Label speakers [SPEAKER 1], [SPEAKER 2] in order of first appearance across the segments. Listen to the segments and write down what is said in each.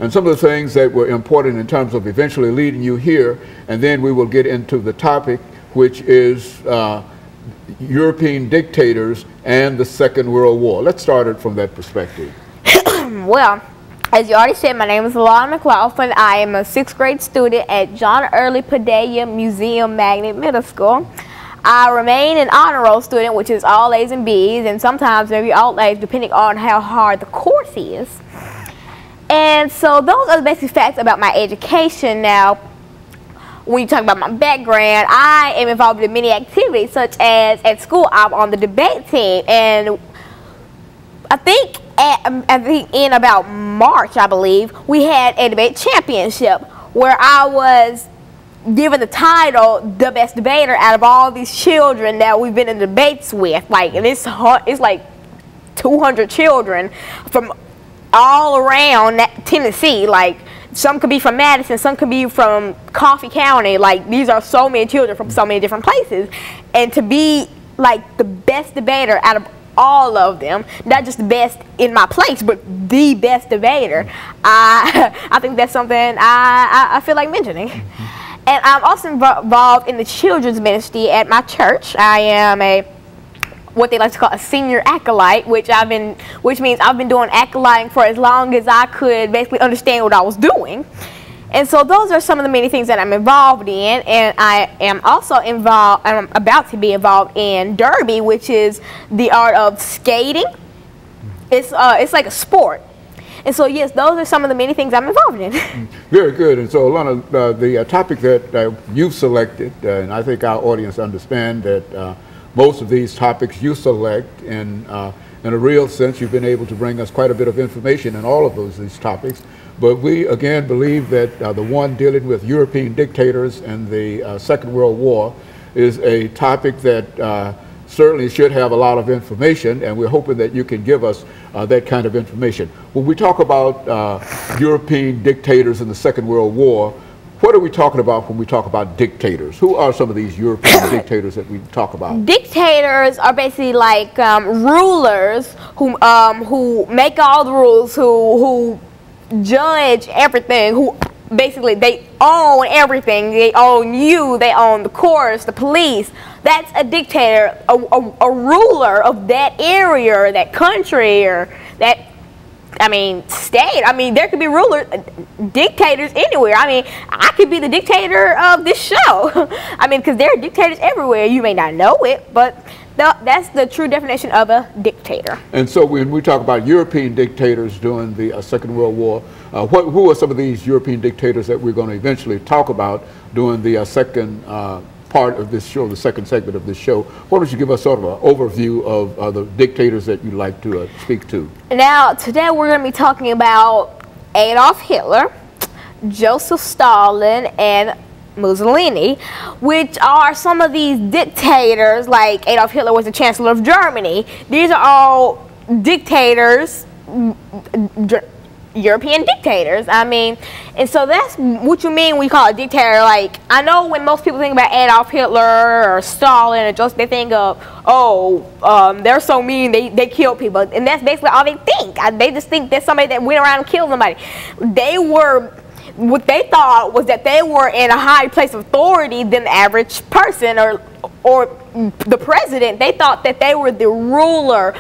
[SPEAKER 1] and some of the things that were important in terms of eventually leading you here, and then we will get into the topic, which is European dictators and the Second World War. Let's start it from that perspective.
[SPEAKER 2] Well, as you already said, my name is Alana McLaughlin. I am a 6th grade student at John Early Padilla Museum Magnet Middle School. I remain an honor roll student, which is all A's and B's, and sometimes maybe all A's, depending on how hard the course is. And so those are the basic facts about my education. Now, when you talk about my background, I am involved in many activities, such as at school, I'm on the debate team, and I think in about March, I believe, we had a debate championship where I was given the title the best debater out of all these children that we've been in debates with. Like, and it's like 200 children from all around Tennessee. Like, some could be from Madison, some could be from Coffee County. Like, these are so many children from so many different places, and to be like the best debater out of all of them, not just the best in my place, but the best debater, I think that's something I feel like mentioning. And I'm also involved in the children's ministry at my church. I am what they like to call a senior acolyte, which means I've been doing acolyting for as long as I could basically understand what I was doing. And so those are some of the many things that I'm involved in, and I am also involved, I'm about to be involved in derby, which is the art of skating. It's like a sport. And so yes, those are some of the many things I'm involved in.
[SPEAKER 1] Very good. And so Alana, the topic that you've selected, and I think our audience understand that most of these topics you select in a real sense, you've been able to bring us quite a bit of information in all of these topics. But we, again, believe that the one dealing with European dictators and the Second World War is a topic that certainly should have a lot of information, and we're hoping that you can give us that kind of information. When we talk about European dictators in the Second World War, what are we talking about when we talk about dictators? Who are some of these European dictators that we talk about? Dictators
[SPEAKER 2] are basically like rulers who make all the rules, who judge everything, who basically they own everything. They own you, they own the courts, the police. That's a dictator, a ruler of that area or that country or that, I mean, state. I mean, there could be rulers, dictators anywhere. I mean, I could be the dictator of this show. I mean, because there are dictators everywhere. You may not know it, but that's the true definition of a dictator. And so when we talk about European dictators during the Second World War, who are some of these European dictators that we're going to eventually talk about during the second part of this show, the second segment of this show? Why don't you give us sort of an overview of the dictators that you'd like to speak to? Now, today we're going to be talking about Adolf Hitler, Joseph Stalin, and Mussolini, which are some of these dictators. Like Adolf Hitler was the Chancellor of Germany. These are all dictators, European dictators. I mean, and so that's what you mean when you call a dictator. Like, I know when most people think about Adolf Hitler or Stalin or Joseph, they think of, they're so mean, they kill people. And that's basically all they think. They just think there's somebody that went around and killed somebody. What they thought was that they were in a higher place of authority than the average person or the president. They thought that they were the ruler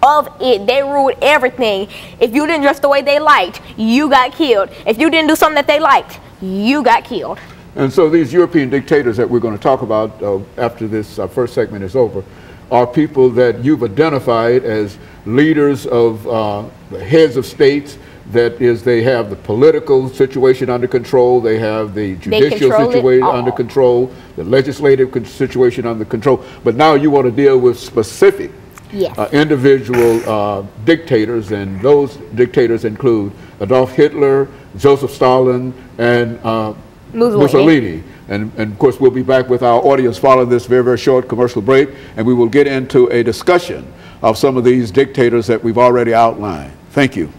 [SPEAKER 2] of it. They ruled everything. If you didn't dress the way they liked, you got killed. If you didn't do something that they liked, you got killed. And so these European dictators that we're going to talk about after this first segment is over are people that you've identified as leaders of the heads of states. That is, they have the political situation under control, they have the judicial situation under control, the legislative situation under control, but now you want to deal with specific individual dictators, and those dictators include Adolf Hitler, Joseph Stalin, and Mussolini. And of course, we'll be back with our audience following this very, very short commercial break, and we will get into a discussion of some of these dictators that we've already outlined. Thank you.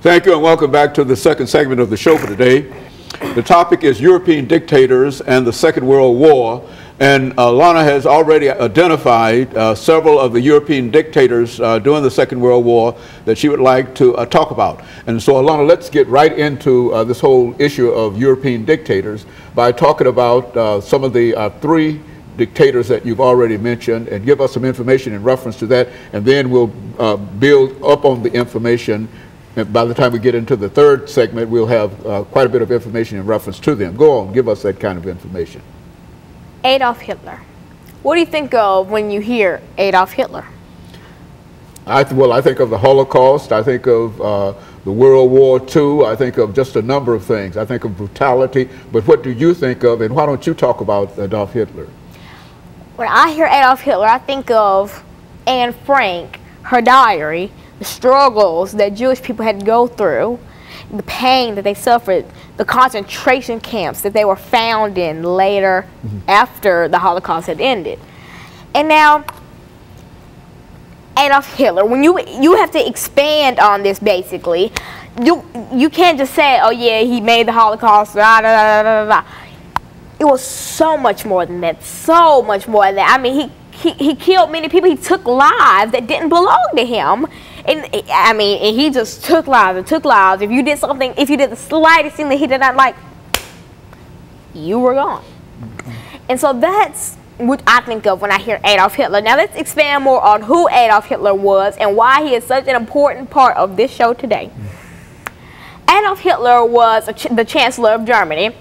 [SPEAKER 1] Thank you and welcome back to the second segment of the show for today. The topic is European dictators and the Second World War. And Alana has already identified several of the European dictators during the Second World War that she would like to talk about. And so, Alana, let's get right into this whole issue of European dictators by talking about some of the three dictators that you've already mentioned, and give us some information in reference to that, and then we'll build up on the information. And by the time we get into the third segment, we'll have quite a bit of information in reference to them. Go on, give us that kind of information.
[SPEAKER 2] Adolf Hitler. What do you think of when you hear Adolf Hitler?
[SPEAKER 1] Well, I think of the Holocaust. I think of the World War II. I think of just a number of things. I think of brutality. But what do you think of, and why don't you talk about Adolf Hitler?
[SPEAKER 2] When I hear Adolf Hitler, I think of Anne Frank, her diary, the struggles that Jewish people had to go through, the pain that they suffered, the concentration camps that they were found in later after the Holocaust had ended. And now, Adolf Hitler, when you have to expand on this basically, you can't just say, oh yeah, he made the Holocaust, da, da, da, da, da. It was so much more than that, so much more than that. I mean, he killed many people. He took lives that didn't belong to him. And I mean, and he just took lives and took lives. If you did something, if you did the slightest thing that he did not like, you were gone. And so that's what I think of when I hear Adolf Hitler. Now let's expand more on who Adolf Hitler was and why he is such an important part of this show today. Adolf Hitler was the Chancellor of Germany.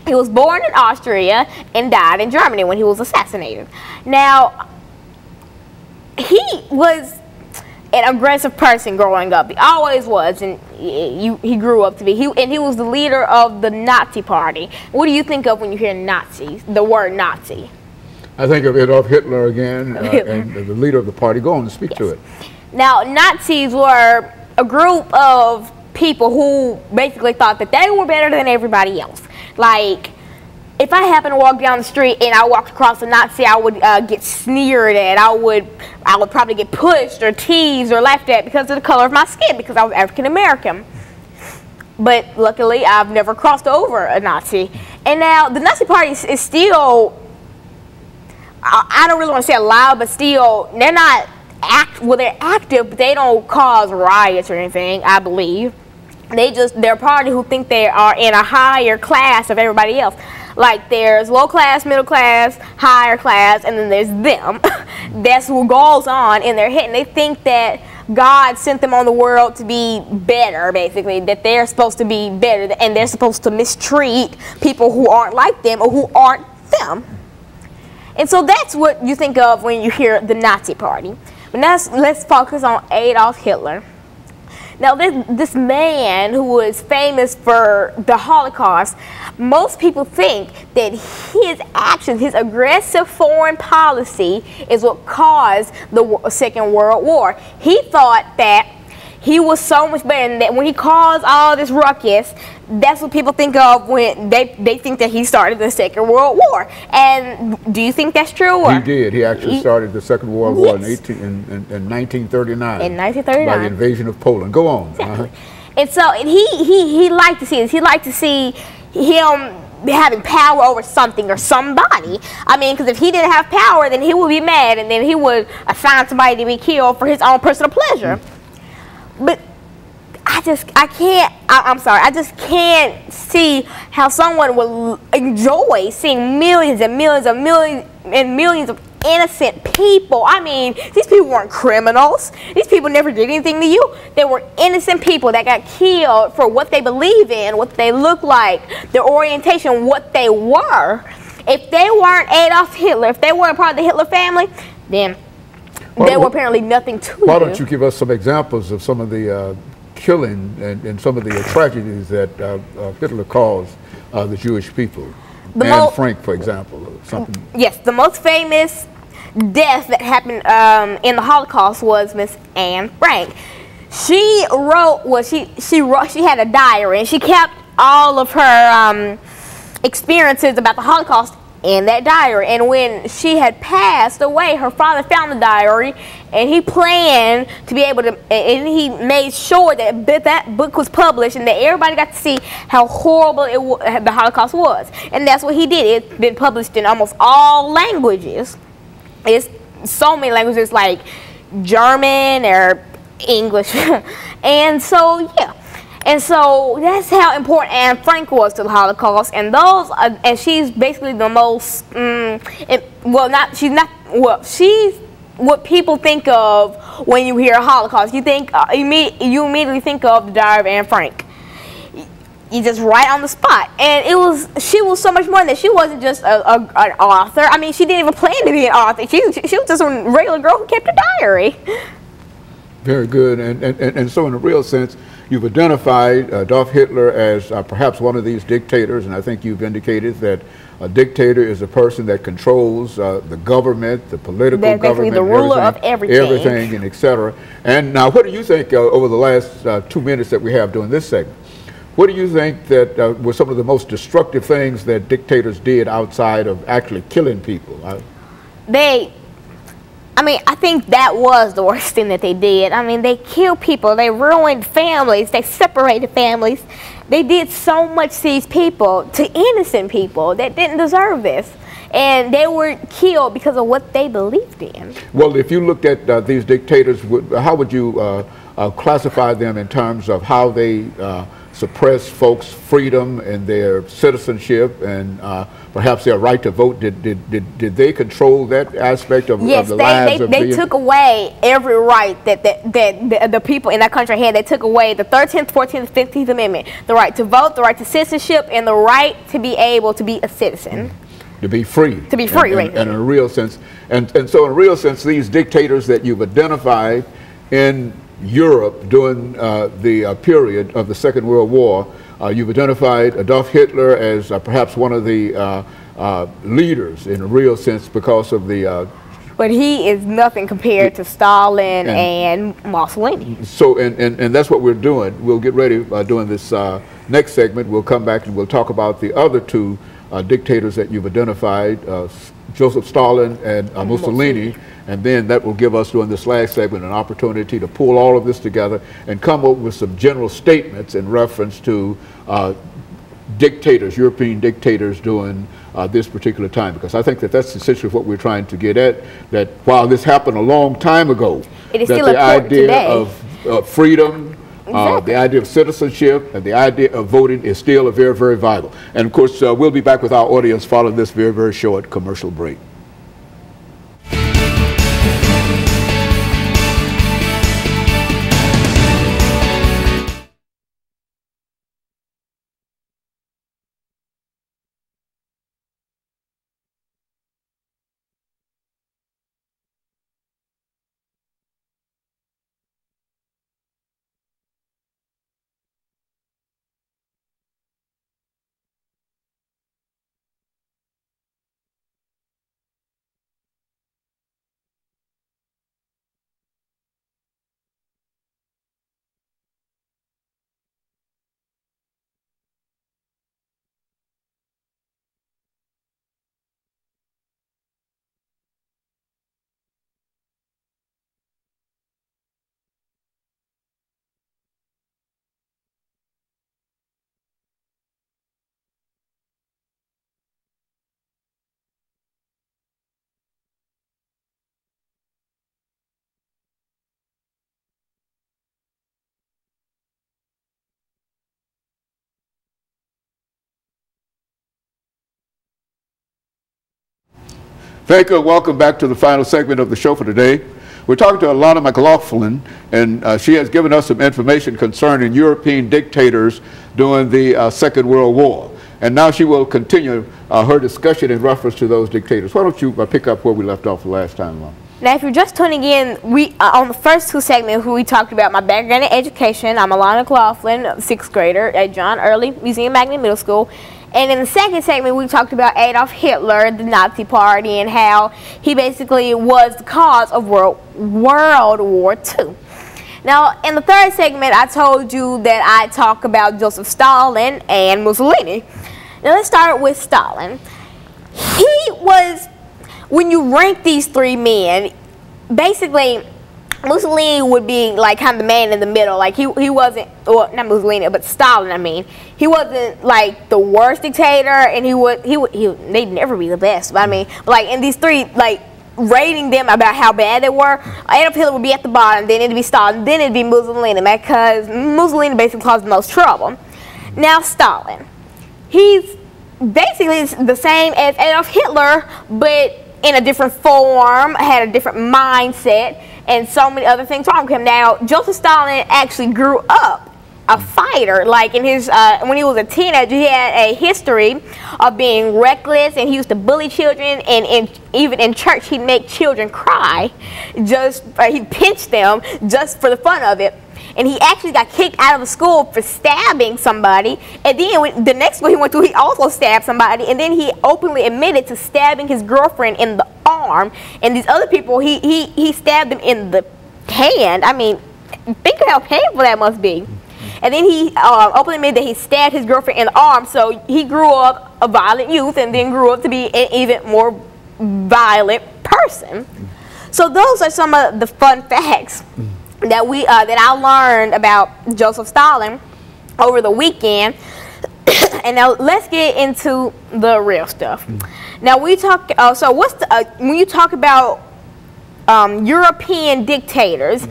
[SPEAKER 2] He was born in Austria and died in Germany when he was assassinated. Now, he was an aggressive person growing up. He always was, and he grew up to be. And he was the leader of the Nazi Party. What do you think of when you hear Nazis, the word Nazi?
[SPEAKER 1] I think of Adolf Hitler again, and the leader of the party. Go on and speak to it.
[SPEAKER 2] Now, Nazis were a group of people who basically thought that they were better than everybody else. Like, if I happened to walk down the street and I walked across a Nazi, I would get sneered at. I would probably get pushed or teased or laughed at because of the color of my skin, because I was African American. But luckily, I've never crossed over a Nazi. And now the Nazi Party is still, I don't really want to say alive, but still, they're not they're active, but they don't cause riots or anything, I believe. They're a party who think they are in a higher class of everybody else. Like, there's low class, middle class, higher class, and then there's them. That's what goes on in their head, and they think that God sent them on the world to be better, basically, that they're supposed to be better, and they're supposed to mistreat people who aren't like them or who aren't them. And so that's what you think of when you hear the Nazi Party. But now let's focus on Adolf Hitler. Now, this man who was famous for the Holocaust, most people think that his actions, his aggressive foreign policy, is what caused the Second World War. He thought that he was so much better, and that when he caused all this ruckus, that's what people think of when they think that he started the Second World War. And do you think that's true? Or?
[SPEAKER 1] He did. He actually started the Second World War in 1939. In 1939. By the invasion of Poland. Go on.
[SPEAKER 2] Exactly. And so he liked to see this. He liked to see him having power over something or somebody. I mean, because if he didn't have power, then he would be mad, and then he would assign somebody to be killed for his own personal pleasure. But I just can't see how someone will enjoy seeing millions and millions and millions of innocent people. I mean, these people weren't criminals. These people never did anything to you. They were innocent people that got killed for what they believe in, what they look like, their orientation, what they were. If they weren't Adolf Hitler, if they weren't part of the Hitler family, then they were apparently nothing to you.
[SPEAKER 1] Why don't you give us some examples of some of the killing and some of the tragedies that Hitler caused the Jewish people? Anne Frank, for example, or something. Yes,
[SPEAKER 2] the most famous death that happened in the Holocaust was Miss Anne Frank. She wrote, well, she had a diary, and she kept all of her experiences about the Holocaust in that diary. And when she had passed away, her father found the diary, and he planned to be able to, and he made sure that that book was published and that everybody got to see how horrible the Holocaust was. And that's what he did. It's been published in almost all languages. It's so many languages like German or English. And so, yeah. And so that's how important Anne Frank was to the Holocaust, and and she's basically the most, she's what people think of when you hear Holocaust. You think, you immediately think of the Diary of Anne Frank. You just right on the spot. And she was so much more than that. She wasn't just an author. I mean, she didn't even plan to be an author. She was just a regular girl who kept a diary.
[SPEAKER 1] Very good. And so in a real sense, you've identified Adolf Hitler as perhaps one of these dictators, and I think you've indicated that a dictator is a person that controls the government, the political government,
[SPEAKER 2] the ruler of everything,
[SPEAKER 1] and et cetera. And now, what do you think over the last 2 minutes that we have during this segment? What do you think that were some of the most destructive things that dictators did outside of actually killing people?
[SPEAKER 2] I think that was the worst thing that they did. I mean, they killed people, they ruined families, they separated families. They did so much to these people, to innocent people that didn't deserve this. And they were killed because of what they believed in.
[SPEAKER 1] Well, if you looked at these dictators, how would you classify them in terms of how they suppress folks' freedom and their citizenship and perhaps their right to vote? Did they control that aspect of the lives of
[SPEAKER 2] Yes, they took away every right that the people in that country had. They took away the 13th, 14th, 15th Amendment, the right to vote, the right to citizenship, and the right to be able to be a citizen.
[SPEAKER 1] To be free.
[SPEAKER 2] To be free, right.
[SPEAKER 1] And in a real sense. And so in a real sense, these dictators that you've identified in Europe during the period of the Second World War, you've identified Adolf Hitler as perhaps one of the leaders in a real sense because of the...
[SPEAKER 2] but he is nothing compared to Stalin and Mussolini.
[SPEAKER 1] So, and that's what we're doing. We'll get ready doing this next segment. We'll come back and we'll talk about the other two dictators that you've identified, Joseph Stalin and Mussolini. And then that will give us, during this last segment, an opportunity to pull all of this together and come up with some general statements in reference to dictators, European dictators during this particular time. Because I think that that's essentially what we're trying to get at, that while this happened a long time ago,
[SPEAKER 2] it is
[SPEAKER 1] that
[SPEAKER 2] still
[SPEAKER 1] the idea
[SPEAKER 2] today.
[SPEAKER 1] Of freedom,
[SPEAKER 2] exactly.
[SPEAKER 1] the idea of citizenship, and the idea of voting is still a very, very vital. And of course, we'll be back with our audience following this very, very short commercial break. Thank you, and welcome back to the final segment of the show for today. We're talking to Alana McLaughlin, and she has given us some information concerning European dictators during the Second World War. And now she will continue her discussion in reference to those dictators. Why don't you pick up where we left off the last time, Alana?
[SPEAKER 2] Now, if you're just tuning in, on the first two segments, we talked about my background in education. I'm Alana McLaughlin, 6th grader at John Early Museum Magnet Middle School. And in the second segment, we talked about Adolf Hitler, the Nazi Party, and how he basically was the cause of World War II. Now, in the third segment, I told you that I talk about Joseph Stalin and Mussolini. Now, let's start with Stalin. he was, when you rank these three men, basically Mussolini would be like kind of the man in the middle. Like he wasn't, well, not Mussolini, but Stalin. I mean, he wasn't like the worst dictator, and they'd never be the best. But I mean, like in these three, like rating them about how bad they were, Adolf Hitler would be at the bottom, then it'd be Stalin, then it'd be Mussolini, because Mussolini basically caused the most trouble. Now Stalin, he's basically the same as Adolf Hitler, but in a different form, had a different mindset, and so many other things wrong with him. Now, Joseph Stalin actually grew up a fighter. Like in his, when he was a teenager, he had a history of being reckless, and he used to bully children, and even in church, he'd make children cry. He'd pinch them just for the fun of it. And he actually got kicked out of the school for stabbing somebody. And then the next school he went to, he also stabbed somebody. And then he openly admitted to stabbing his girlfriend in the arm. And these other people, he stabbed them in the hand. I mean, think of how painful that must be. And then he openly admitted that he stabbed his girlfriend in the arm. So he grew up a violent youth, and then grew up to be an even more violent person. So those are some of the fun facts that I learned about Joseph Stalin over the weekend. And now let's get into the real stuff. Now we talk. So what's when you talk about European dictators?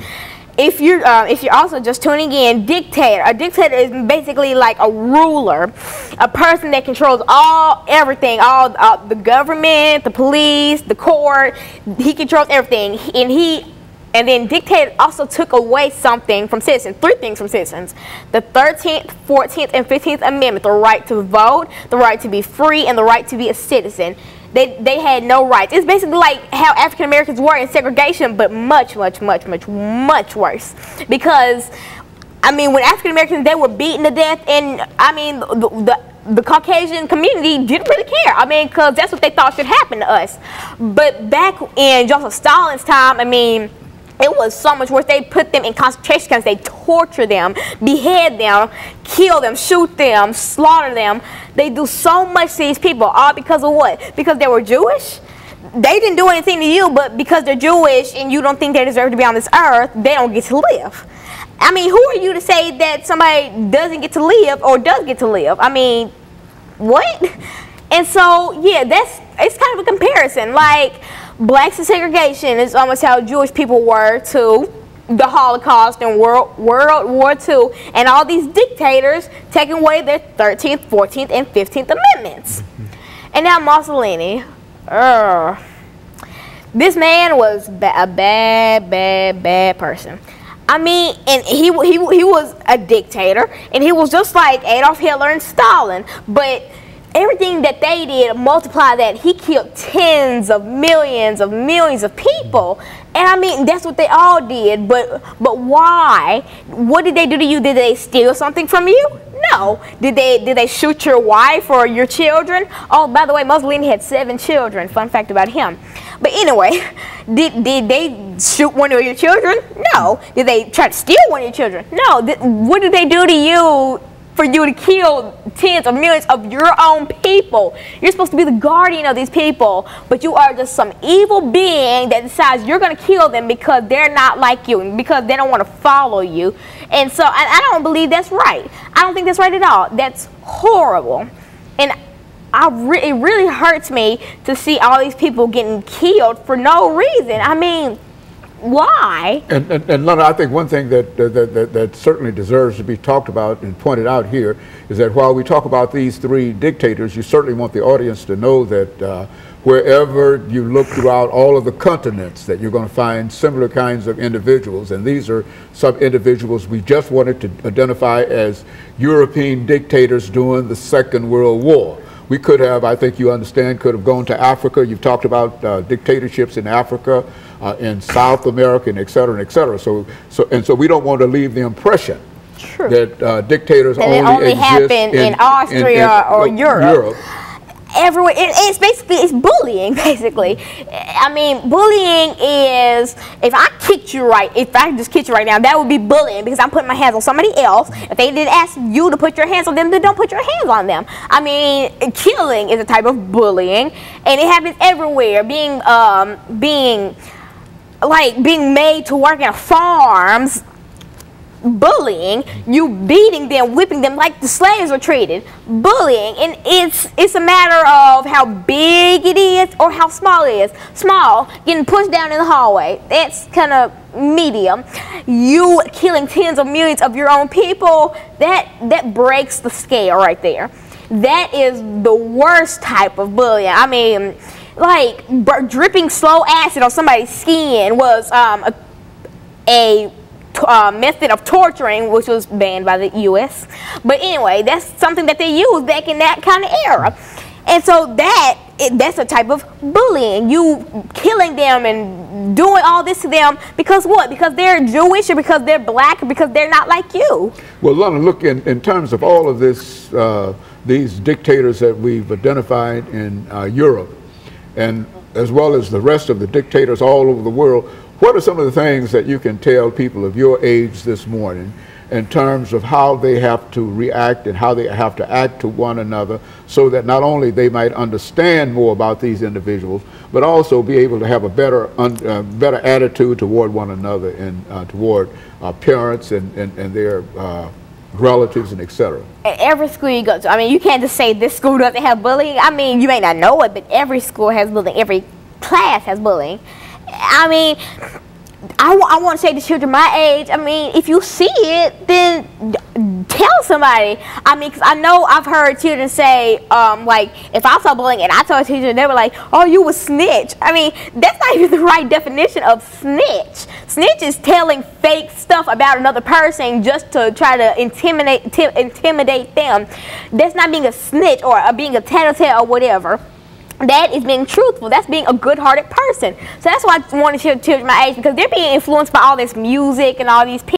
[SPEAKER 2] If you're also just tuning in, a dictator is basically like a ruler, a person that controls everything, the government, the police, the court. He controls everything, and then dictator also took away something from citizens, three things from citizens: the 13th, 14th, and 15th Amendment, the right to vote, the right to be free, and the right to be a citizen. They had no rights. It's basically like how African Americans were in segregation, but much, much, much, much, much worse. Because, I mean, when African Americans, they were beaten to death, and I mean, the Caucasian community didn't really care. I mean, because that's what they thought should happen to us. But back in Joseph Stalin's time, I mean, it was so much worse. They put them in concentration camps. They torture them, behead them, kill them, shoot them, slaughter them. They do so much to these people, all because of what? Because they were Jewish? They didn't do anything to you, but because they're Jewish and you don't think they deserve to be on this earth, they don't get to live. I mean, who are you to say that somebody doesn't get to live or does get to live? I mean, what? And so, yeah, it's kind of a comparison. Like, blacks in segregation is almost how Jewish people were to the Holocaust and World War II, and all these dictators taking away their 13th, 14th, and 15th Amendments. And now Mussolini, this man was a bad person. I mean, and he was a dictator, and he was just like Adolf Hitler and Stalin, but everything that they did, multiply that, he killed tens of millions of people. And I mean, that's what they all did, but why? What did they do to you? Did they steal something from you? No. Did they shoot your wife or your children? Oh, by the way, Mussolini had 7 children. Fun fact about him. But anyway, did they shoot one of your children? No. Did they try to steal one of your children? No. What did they do to you for you to kill tens of millions of your own people? You're supposed to be the guardian of these people, but you are just some evil being that decides you're going to kill them because they're not like you and because they don't want to follow you. And so I don't believe that's right. I don't think that's right at all. That's horrible. And it really hurts me to see all these people getting killed for no reason. I mean, why?
[SPEAKER 1] And Lana, I think one thing that certainly deserves to be talked about and pointed out here is that while we talk about these 3 dictators, you certainly want the audience to know that wherever you look throughout all of the continents, that you're going to find similar kinds of individuals. And these are some individuals we just wanted to identify as European dictators during the Second World War. We could have, I think you understand, could have gone to Africa. You've talked about dictatorships in Africa, in South America, and et cetera, and et cetera. So we don't want to leave the impression that dictators only exist
[SPEAKER 2] happen in Austria or Europe. everywhere. It's basically, it's bullying, basically. I mean, bullying is, if I just kicked you right now, that would be bullying, because I'm putting my hands on somebody else. If they didn't ask you to put your hands on them, then don't put your hands on them. I mean, killing is a type of bullying, and it happens everywhere. Being made to work in farms, bullying, you beating them, whipping them like the slaves were treated, bullying. And it's a matter of how big it is or how small it is. Small, getting pushed down in the hallway, that's kind of medium. You killing tens of millions of your own people, that breaks the scale right there. That is the worst type of bullying. I mean, like dripping slow acid on somebody's skin was a method of torturing, which was banned by the U.S. But anyway, that's something that they used back in that kind of era. And so that's a type of bullying. You killing them and doing all this to them because what? Because they're Jewish, or because they're black, or because they're not like you.
[SPEAKER 1] Well, Lana, look, in terms of all of this, these dictators that we've identified in Europe, and as well as the rest of the dictators all over the world, what are some of the things that you can tell people of your age this morning in terms of how they have to react and how they have to act to one another, so that not only they might understand more about these individuals, but also be able to have a better attitude toward one another and toward parents and their relatives and etc.
[SPEAKER 2] At every school you go to, I mean, you can't just say this school doesn't have bullying. I mean, you may not know it, but every school has bullying. Every class has bullying. I mean, I want to say to children my age, I mean, if you see it, then tell somebody. I mean, because I know I've heard children say, like, if I saw bullying and I told a teacher, they were like, oh, you a snitch. I mean, that's not even the right definition of snitch. Snitch is telling fake stuff about another person just to try to intimidate them. That's not being a snitch or being a tattletale or whatever. That is being truthful. That's being a good-hearted person. So that's why I want to share children my age, because they're being influenced by all this music and all these people.